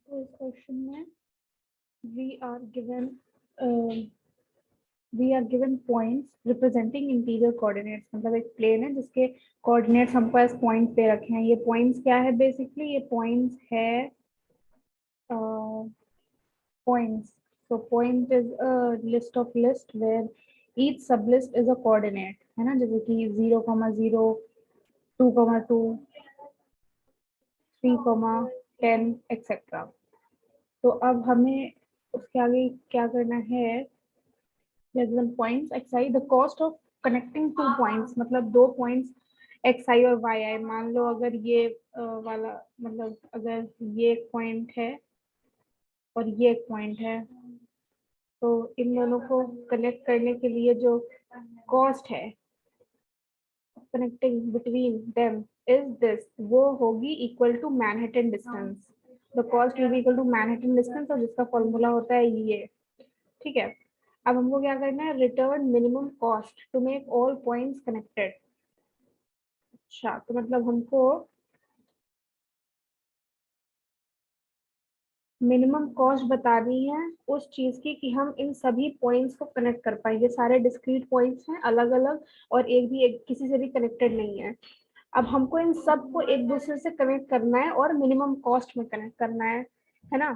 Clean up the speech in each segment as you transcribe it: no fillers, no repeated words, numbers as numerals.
तो इस क्वेश्चन में we are given points representing interior coordinates, मतलब एक प्लेन है जिसके कोऑर्डिनेट्स हमको एज पॉइंट पे रखे हैं। ये पॉइंट्स क्या है? बेसिकली ये पॉइंट्स है points. So point is a list of list where each sublist is a coordinate, है ना, जैसे कि 0,0, 2,2, 3,10 एक्सेट्रा। तो अब हमें उसके आगे क्या करना है? given points xi, the cost of connecting two points, मतलब दो points xi और yi। मान लो अगर ये वाला, मतलब अगर ये एक पॉइंट है और ये एक पॉइंट है, तो इन दोनों को कनेक्ट करने के लिए जो कॉस्ट है connecting between them is this, वो होगी equal to Manhattan distance. The cost will be equal to Manhattan distance, और जिसका फॉर्मूला होता है ये। ठीक है, अब हमको क्या करना है? Return minimum cost to make all points connected. अच्छा, तो मतलब हमको मिनिमम कॉस्ट बतानी है उस चीज की कि हम इन सभी पॉइंट्स को कनेक्ट कर पाए। ये सारे डिस्क्रीट पॉइंट्स हैं, अलग अलग, और एक भी एक किसी से भी कनेक्टेड नहीं है। अब हमको इन सब को एक दूसरे से कनेक्ट करना है और मिनिमम कॉस्ट में कनेक्ट करना है ना।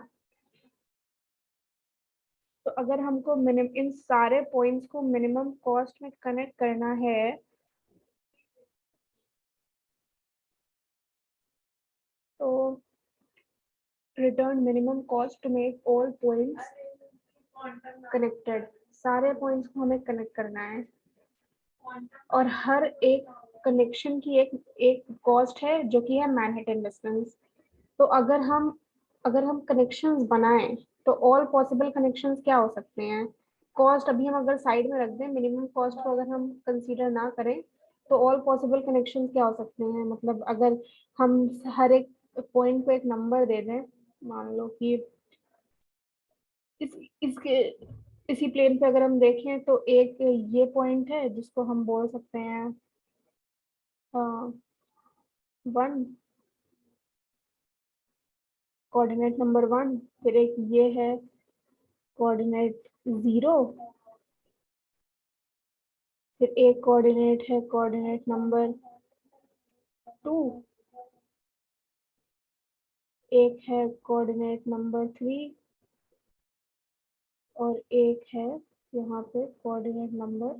तो अगर हमको इन सारे पॉइंट्स को मिनिमम कॉस्ट में कनेक्ट करना है, तो return minimum cost to make all points connected. सारे पॉइंट्स को हमें कनेक्ट करना है, और हर एक कनेक्शन की एक एक कॉस्ट है जो कि है मैनहट्टन डिस्टेंस। तो अगर हम कनेक्शंस बनाएं तो ऑल पॉसिबल कनेक्शंस क्या हो सकते हैं? कॉस्ट अभी हम अगर साइड में रख दें, मिनिमम कॉस्ट को अगर हम कंसीडर ना करें, तो ऑल पॉसिबल कनेक्शंस क्या हो सकते हैं? मतलब अगर हम हर एक पॉइंट को एक नंबर दे दें, मान लो कि इसके इसी प्लेन पे अगर हम देखें तो एक ये पॉइंट है जिसको हम बोल सकते हैं 1, कोऑर्डिनेट नंबर 1। फिर एक ये है कोऑर्डिनेट 0। फिर एक कोऑर्डिनेट है कोऑर्डिनेट नंबर 2। एक है कोऑर्डिनेट नंबर 3, और एक है यहाँ पे कोऑर्डिनेट नंबर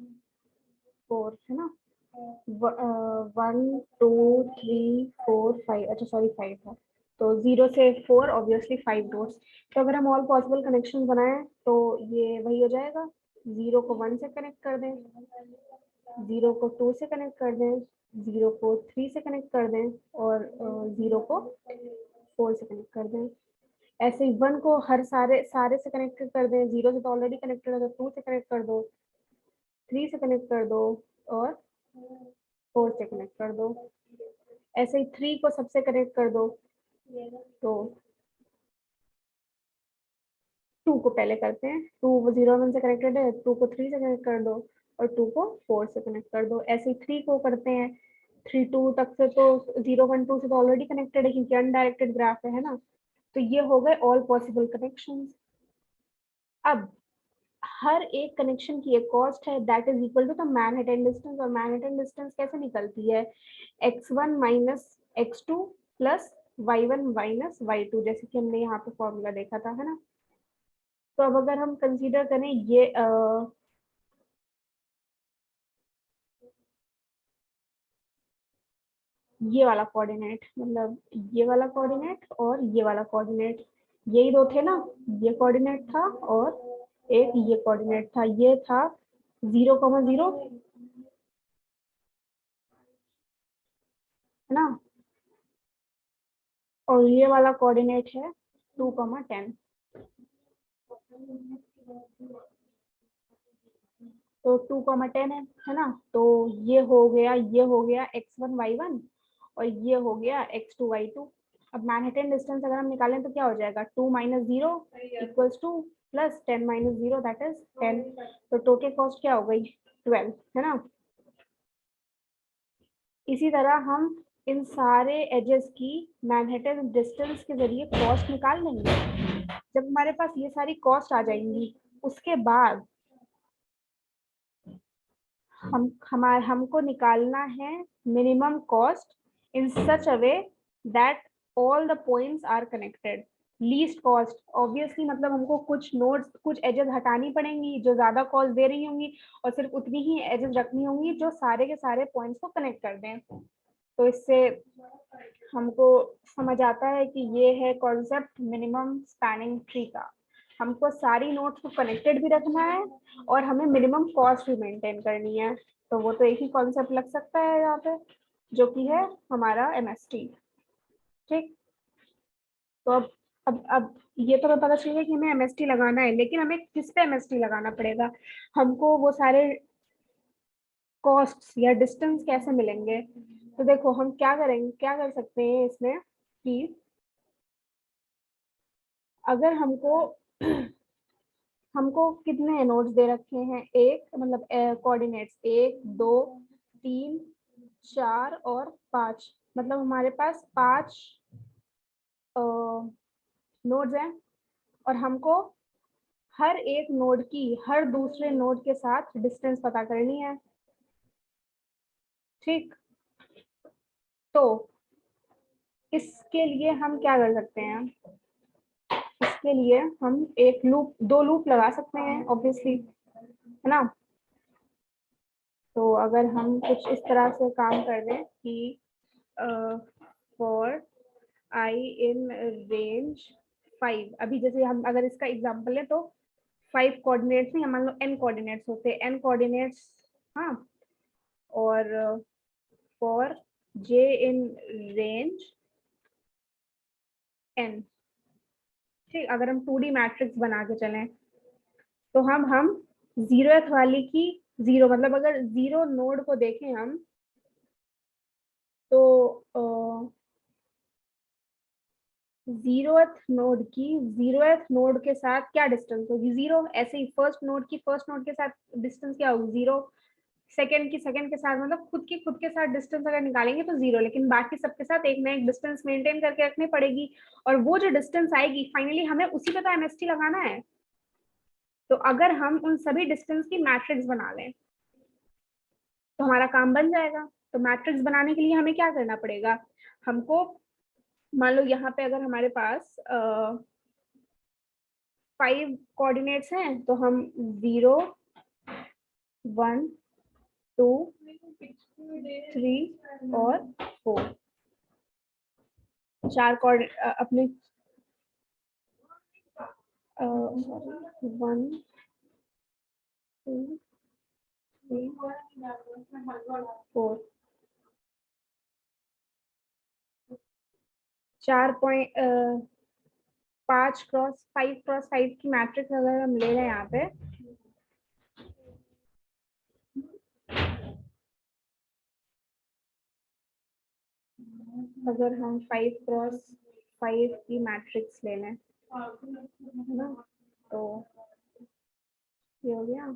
4, है ना। 1, 2, 3, 4, 5, अच्छा सॉरी 5 है। तो 0 से 4 ऑब्वियसली 5 डॉट्स। तो अगर हम ऑल पॉसिबल कनेक्शन बनाए तो ये वही हो जाएगा। 0 को 1 से कनेक्ट कर दें, 0 को 2 से कनेक्ट कर दें, 0 को 3 से कनेक्ट कर दें, और 0 को 4 से कनेक्ट कर दें। ऐसे ही 1 को हर सारे सारे से कनेक्ट कर दें। 0 से तो ऑलरेडी कनेक्टेड है, तो 2 से कनेक्ट कर दो, 3 से कनेक्ट कर दो, और 4 से कनेक्ट कर दो। ऐसे ही 3 को सबसे कनेक्ट कर दो, तो 2 को पहले करते हैं। 2 0 1 से कनेक्टेड है, 2 को 3 से कनेक्ट कर दो, और 2 को 4 से कनेक्ट कर दो। ऐसे ही 3 को करते हैं। 3 2 तक से तो 0 1 2 से तो ऑलरेडी कनेक्टेड है क्योंकि अनडायरेक्टेड ग्राफ है ना। तो ये हो गए ऑल पॉसिबल कनेक्शंस। अब हर एक कनेक्शन की एक कॉस्ट है that is equal to the Manhattan distance. और मैनहट्टन डिस्टेंस कैसे निकलती है? x1 minus x2 plus y1 minus y2, जैसे कि हमने यहाँ पे फॉर्मूला देखा था, है ना। तो अब अगर हम कंसीडर करें ये वाला कोऑर्डिनेट, मतलब ये वाला कोऑर्डिनेट और ये वाला कोऑर्डिनेट, यही दो थे ना। ये कोऑर्डिनेट था और एक ये कोऑर्डिनेट था। ये था 0,0, है ना, और ये वाला कोऑर्डिनेट है 2,10। तो 2,10 है ना। तो ये हो गया x1 y1, और ये हो गया x2 y2। अब मैनहट्टन डिस्टेंस अगर हम निकालें तो क्या हो जाएगा? 2 minus 0 equals 2, plus 10 minus 0 that is 10। तो टोटल कॉस्ट क्या हो गई? 12, है ना। इसी तरह हम इन सारे एजेस की मैनहट्टन डिस्टेंस के जरिए कॉस्ट निकाल लेंगे। जब हमारे पास ये सारी कॉस्ट आ जाएंगी, उसके बाद हमको निकालना है minimum cost in such a way that all the points are connected. Least cost obviously मतलब हमको कुछ नोड्स, कुछ एजेस हटानी पड़ेंगी जो ज्यादा कॉस्ट दे रही होंगी, और सिर्फ उतनी ही एजेस रखनी होंगी जो सारे के सारे पॉइंट्स को कनेक्ट कर दें। तो इससे हमको समझ आता है कि ये है कॉन्सेप्ट मिनिमम स्पैनिंग ट्री का। हमको सारी नोड्स को कनेक्टेड भी रखना है और हमें मिनिमम कॉस्ट भी मेंटेन करनी है। तो वो तो एक ही कॉन्सेप्ट लग सकता है यहाँ पे, जो कि है हमारा एमएसटी। ठीक, तो अब ये तो हमें पता चलेगा कि हमें एमएसटी लगाना है, लेकिन हमें किस पे एमएसटी लगाना पड़ेगा, हमको वो सारे कॉस्ट या डिस्टेंस कैसे मिलेंगे। तो देखो हम क्या करेंगे, क्या कर सकते हैं इसमें कि अगर हमको हमको कितने नोड्स दे रखे हैं, एक मतलब कोऑर्डिनेट्स 1 2 3 4 और 5, मतलब हमारे पास 5 नोड्स हैं, और हमको हर एक नोड की हर दूसरे नोड के साथ डिस्टेंस पता करनी है। ठीक, तो इसके लिए हम क्या कर सकते हैं, इसके लिए हम एक लूप, 2 लूप लगा सकते हैं ऑब्वियसली, है ना। तो अगर हम कुछ इस तरह से काम कर दें कि फॉर आई इन रेंज 5, अभी जैसे हम अगर इसका एग्जांपल है तो 5 कोऑर्डिनेट्स नहीं, मान लो n कोऑर्डिनेट्स होते हैं, n कोऑर्डिनेट्स। हाँ, और for j in range n। ठीक, अगर हम 2D मैट्रिक्स बना के चलें तो हम जीरोथ वाली की जीरो, मतलब अगर जीरो नोड को देखें हम, तो जीरोथ नोड की जीरोथ नोड के साथ क्या डिस्टेंस होगी, जीरो। ऐसे ही फर्स्ट नोड की फर्स्ट नोड के साथ डिस्टेंस क्या होगी, जीरो। सेकंड की सेकंड के साथ, मतलब खुद के साथ डिस्टेंस अगर निकालेंगे तो जीरो, लेकिन बाकी सबके साथ एक ना एक डिस्टेंस मेंटेन करके रखनी पड़ेगी। और वो जो डिस्टेंस आएगी फाइनली हमें उसी पे तो एमएसटी लगाना है। तो अगर हम उन सभी डिस्टेंस की मैट्रिक्स बना लें तो हमारा काम बन जाएगा। तो मैट्रिक्स बनाने के लिए हमें क्या करना पड़ेगा, हमको मान लो यहाँ पे अगर हमारे पास 5 कोऑर्डिनेट्स हैं, तो हम 0 1 2 3 और 4 अपने 1 2 3 4 4 पॉइंट 5 क्रॉस 5 की मैट्रिक्स अगर हम ले रहे हैं यहाँ पे, अगर हम 5 क्रॉस 5 की मैट्रिक्स ले लें, है ना, तो ये हो गया।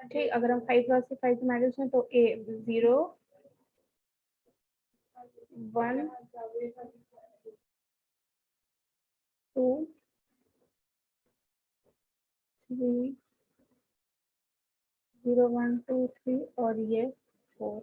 ठीक, अगर हम 5 क्रॉस 5 की मैट्रिक्स में तो ए 0 1 2 3 0 1 2 3 और ये 4।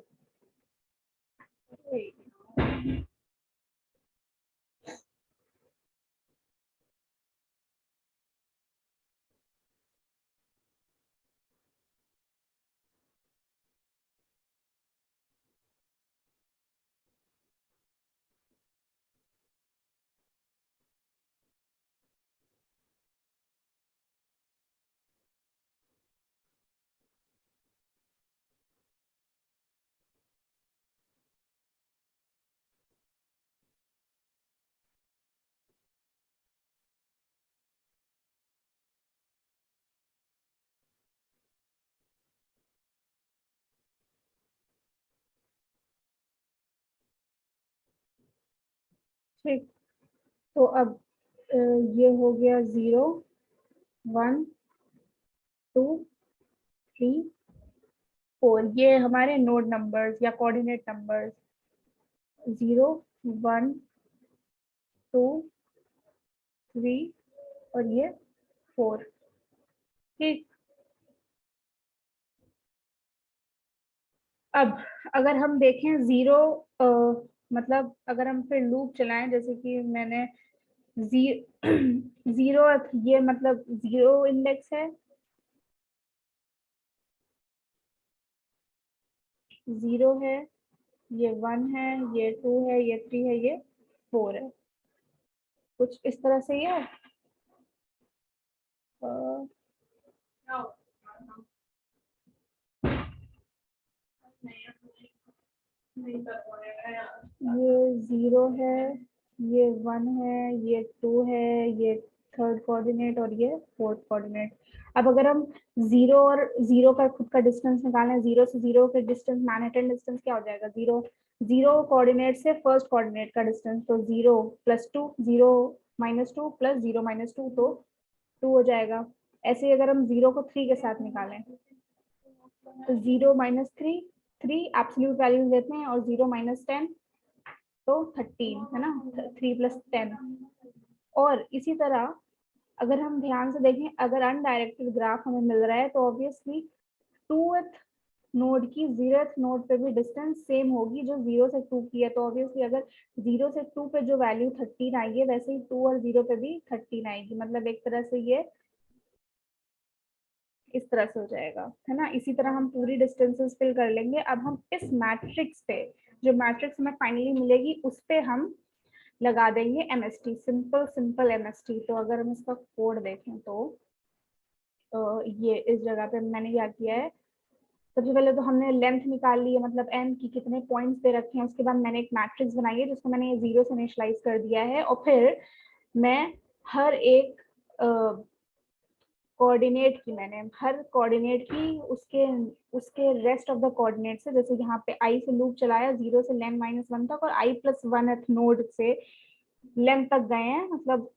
ठीक, तो अब ये हो गया 0 1 2 3 4, ये हमारे नोड नंबर्स या कोऑर्डिनेट नंबर्स 0 1 2 3 और ये 4। ठीक, अब अगर हम देखें जीरो, मतलब अगर हम फिर लूप चलाएं, जैसे कि मैंने जीरो ये मतलब जीरो इंडेक्स है, 0 है, ये 1 है, ये 2 है, ये 3 है, ये 4 है। कुछ इस तरह से ये ये 0 है, ये 1 है, ये 2 है, ये थर्ड कोऑर्डिनेट और ये फोर्थ कोऑर्डिनेट। अब अगर हम 0 और 0 का खुद का डिस्टेंस निकालें, 0 से 0 के डिस्टेंस, मैनहट्टन डिस्टेंस क्या हो जाएगा? 0 कोऑर्डिनेट से फर्स्ट कोऑर्डिनेट का डिस्टेंस, तो 0 + 2, 0 - 2 + 0 - 2, तो 2 हो जाएगा। ऐसे ही अगर हम 0 को 3 के साथ निकालें, तो 0 - 3, 3 एब्सोल्यूट वैल्यूज लेते हैं, और 0 - 10 तो 13 है ना, 3 + 10। और इसी तरह अगर हम ध्यान से देखें, अगर अनडायरेक्टेड ग्राफ हमें मिल रहा है, तो ऑब्वियसली 2th नोड की 0th नोड पे भी डिस्टेंस सेम होगी जो 0 से 2 की है। तो ऑब्वियसली अगर 0 से 2 पे जो वैल्यू 13 आई है, वैसे ही 2 और 0 पे भी 13 आएगी। मतलब एक तरह से ये इस तरह से हो जाएगा, है ना। इसी तरह हम पूरी डिस्टेंसेस फिल कर लेंगे। अब हम इस मैट्रिक्स पे, जो मैट्रिक्स हमें फाइनली मिलेगी, उस पे हम लगा देंगे MST, सिंपल MST। तो अगर हम इसका कोड देखें, तो ये इस जगह पे मैंने क्या किया है, सबसे पहले तो हमने लेंथ निकाल ली है, मतलब n की कितने पॉइंट्स पे रखे हैं। उसके बाद मैंने एक मैट्रिक्स बनाई है जिसको मैंने 0 से इनिशियलाइज कर दिया है, और फिर मैं हर एक कोऑर्डिनेट की, मैंने हर कोऑर्डिनेट की उसके उसके रेस्ट ऑफ द कोऑर्डिनेट से, जैसे यहाँ पे i से लूप चलाया 0 से लेन -1 तक, और i + 1th नोड से लेंथ तक गए हैं, मतलब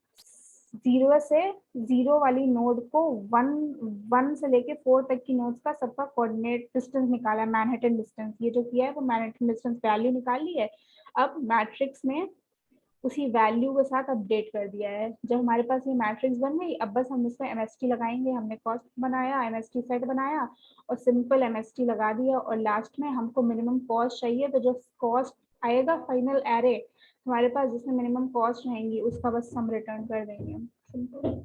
0 से 0 वाली नोड को 1 से लेके 4 तक की नोड्स का सबका कोऑर्डिनेट डिस्टेंस निकाला है, मैनहट्टन डिस्टेंस। ये जो किया है वो मैनहट्टन डिस्टेंस वैल्यू निकाल ली है। अब मैट्रिक्स में उसी वैल्यू के साथ अपडेट कर दिया है। जब हमारे पास ये मैट्रिक्स बन गई, अब बस हम इसमें MST लगाएंगे। हमने कॉस्ट बनाया, MST सेट बनाया और सिंपल MST लगा दिया, और लास्ट में हमको मिनिमम कॉस्ट चाहिए, तो जो कॉस्ट आएगा फाइनल एरे हमारे पास जिसमें मिनिमम कॉस्ट रहेंगी, उसका बस हम रिटर्न कर देंगे। सिंपल।